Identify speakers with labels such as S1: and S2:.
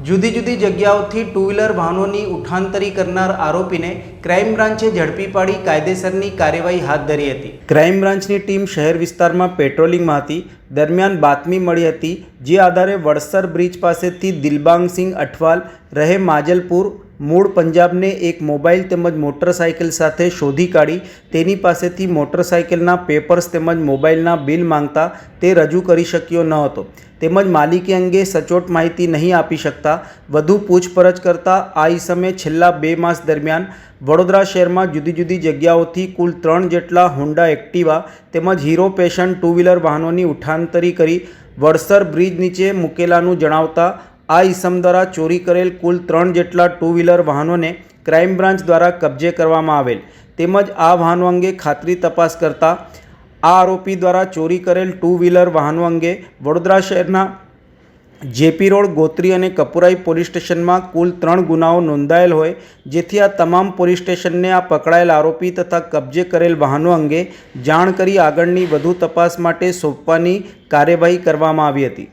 S1: જુદી જુદી જગ્યાઓથી two wheeler વાહનોની ઉઠાંતરી કરનાર આરોપીને ક્રાઇમ બ્રાન્ચે ઝડપી પાડી કાયદેસરની કાર્યવાહી હાથ ધરી હતી। ક્રાઇમ બ્રાન્ચની ટીમ શહેર વિસ્તારમાં પેટ્રોલિંગમાં હતી। દરમિયાન બાતમી મળી હતી, જે આધારે વડસર બ્રિજ પાસેથી દિલબાગસિંહ અઠવાલ રહે માજલપુર મૂળ પંજાબને એક મોબાઈલ તેમજ મોટરસાઇકલ સાથે શોધી કાઢી તેની પાસેથી મોટરસાઇકલના પેપર્સ તેમજ મોબાઈલના બિલ માંગતા તે રજૂ કરી શક્યો ન હતો તેમજ માલિકી અંગે સચોટ માહિતી નહીં આપી શકતા વધુ પૂછપરછ કરતા આ ઈસમે છેલ્લા 2 માસ દરમિયાન વડોદરા શહેરમાં જુદી જુદી જગ્યાઓથી કુલ 3 જેટલા હોન્ડા એક્ટિવા તેમજ હીરો પેશન ટુ વ્હીલર વાહનોની ઉઠાંતરી કરી વડસર બ્રિજ નીચે મૂકેલાનું જણાવતા આ ઈસમ દ્વારા ચોરી કરેલ કુલ 3 જેટલા ટુ વ્હીલર વાહનોને ક્રાઇમ બ્રાન્ચ દ્વારા કબજે કરવામાં આવેલ તેમજ આ વાહનો અંગે ખાતરી તપાસ કરતા આ આરોપી દ્વારા ચોરી કરેલ ટુ વ્હીલર વાહનો અંગે વડોદરા શહેરના જેપી રોડ, ગોત્રી અને કપુરાઈ પોલીસ સ્ટેશનમાં કુલ 3 ગુનાઓ નોંધાયેલ હોય, જેથી આ તમામ પોલીસ સ્ટેશનને આ પકડાયેલ આરોપી તથા કબજે કરેલ વાહનો અંગે જાણ કરી આગળની વધુ તપાસ માટે સોંપવાની કાર્યવાહી કરવામાં આવી હતી।